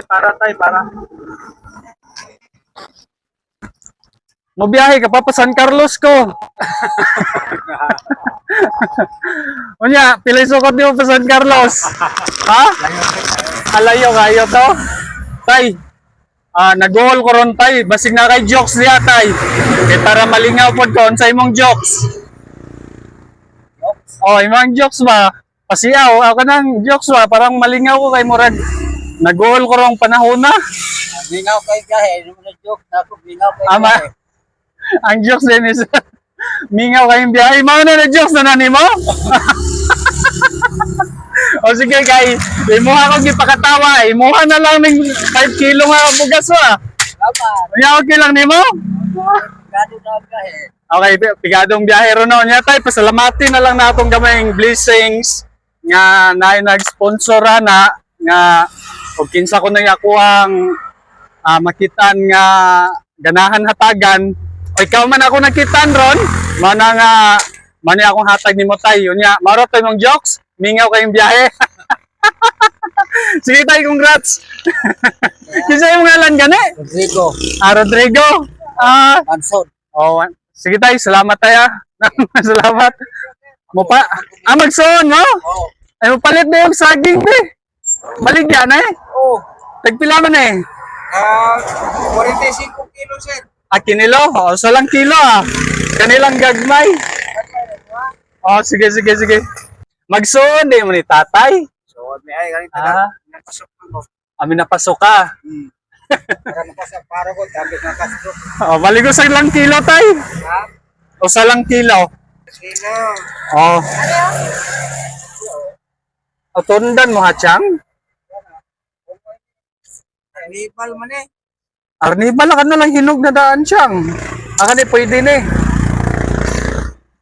Para. Mabiyahe ka pa San Carlos ko. Unya, pilay sukot mo pa San Carlos. Ha? Alayo kayo to? Tay, nag-goal ko ron tay. Basig na kay jokes niya tay. Kaya para malingaw po ko sa imong jokes. Oh, imong jokes ba? Pasiyaw, ako nang jokes ba? Parang malingaw ko kay Murad. Nag-goal ko ron panahon na. Mingaw kay gahe, ano na joke na ako, mingaw kay gahe. Ang jokes din is mingaw kayong biyahe. Mga na jokes na nani mo? O sige kay, imuha ko gipakatawa. Imuha na lang ng 5 kilo nga bugas wa. Salamat. Unya okay lang nimo? Gado na gahe. Okay, pigadong biyahe ron no. Nya tay, pasalamatin na lang natong gamayng blessings nga naay nag-sponsor na nga og kinsa ko na yakuang makitaan nga ganahan hatagan. O ikaw man ako nakitaan ron, mana nga mani akong hatag nimo tay. Unya, maro tay mong jokes, mingaw kayong biyahe. Sige tay, congrats. Kinsa imong ngalan gani? Rodrigo. Rodrigo. Manson. Oh, sige tay, salamat tay ah. Salamat. Mo pa magsoon no? Oh. Ay mo palit na yung saging be. Baligyan eh. Oh. Tagpila man eh. 45 kilo sir. Kinilo? O, salang kilo ah. Kanilang gagmay. O, sige. Magsuon din mo ni tatay. So, may ay galing taga. Napasok ko. Amin napasok ka. Para napasok para ko, dapat nakasok. O, maligo sa lang kilo tay. Ha? O, salang kilo. Sino? O. O, tundan mo hatsang. Nipal man eh. Arnibal ka na lang hinog na daan siyang. Aka di pwede ni.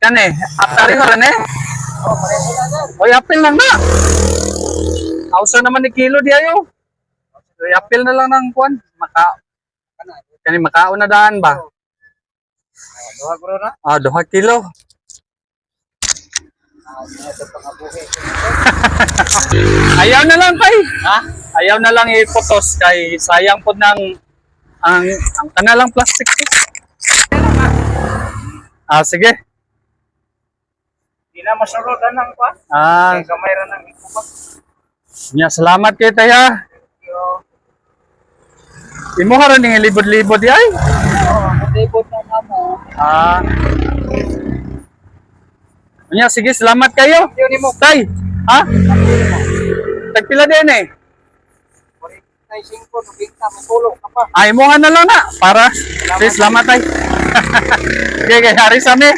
Yan eh. Atari ka rin eh. Oh, pareho na sir. O, yapil lang na. Ausa naman ni kilo di ayo. O, yapil na lang ng kuwan. Kani makaon na daan ba? Duha ko na. 2 kilo. Ito pangabuhi. Ayaw na lang kay. Ha? Ayaw na lang ipotos kay sayang po ng ang kanalang plastic. Sige. Di na masulutan ng pa. Kaya kamay ra nang ikupak. Nya salamat kay taya. Imo ha ning libod-libod di ay. Matibot na namo. Nya sige salamat kayo. Yun ni mo. Tay, ha? Tagpila din eh. 45 nabingka matulog ka pa. Ay mo na lang na para. Sige salamat tay. Okay, hari sa mi.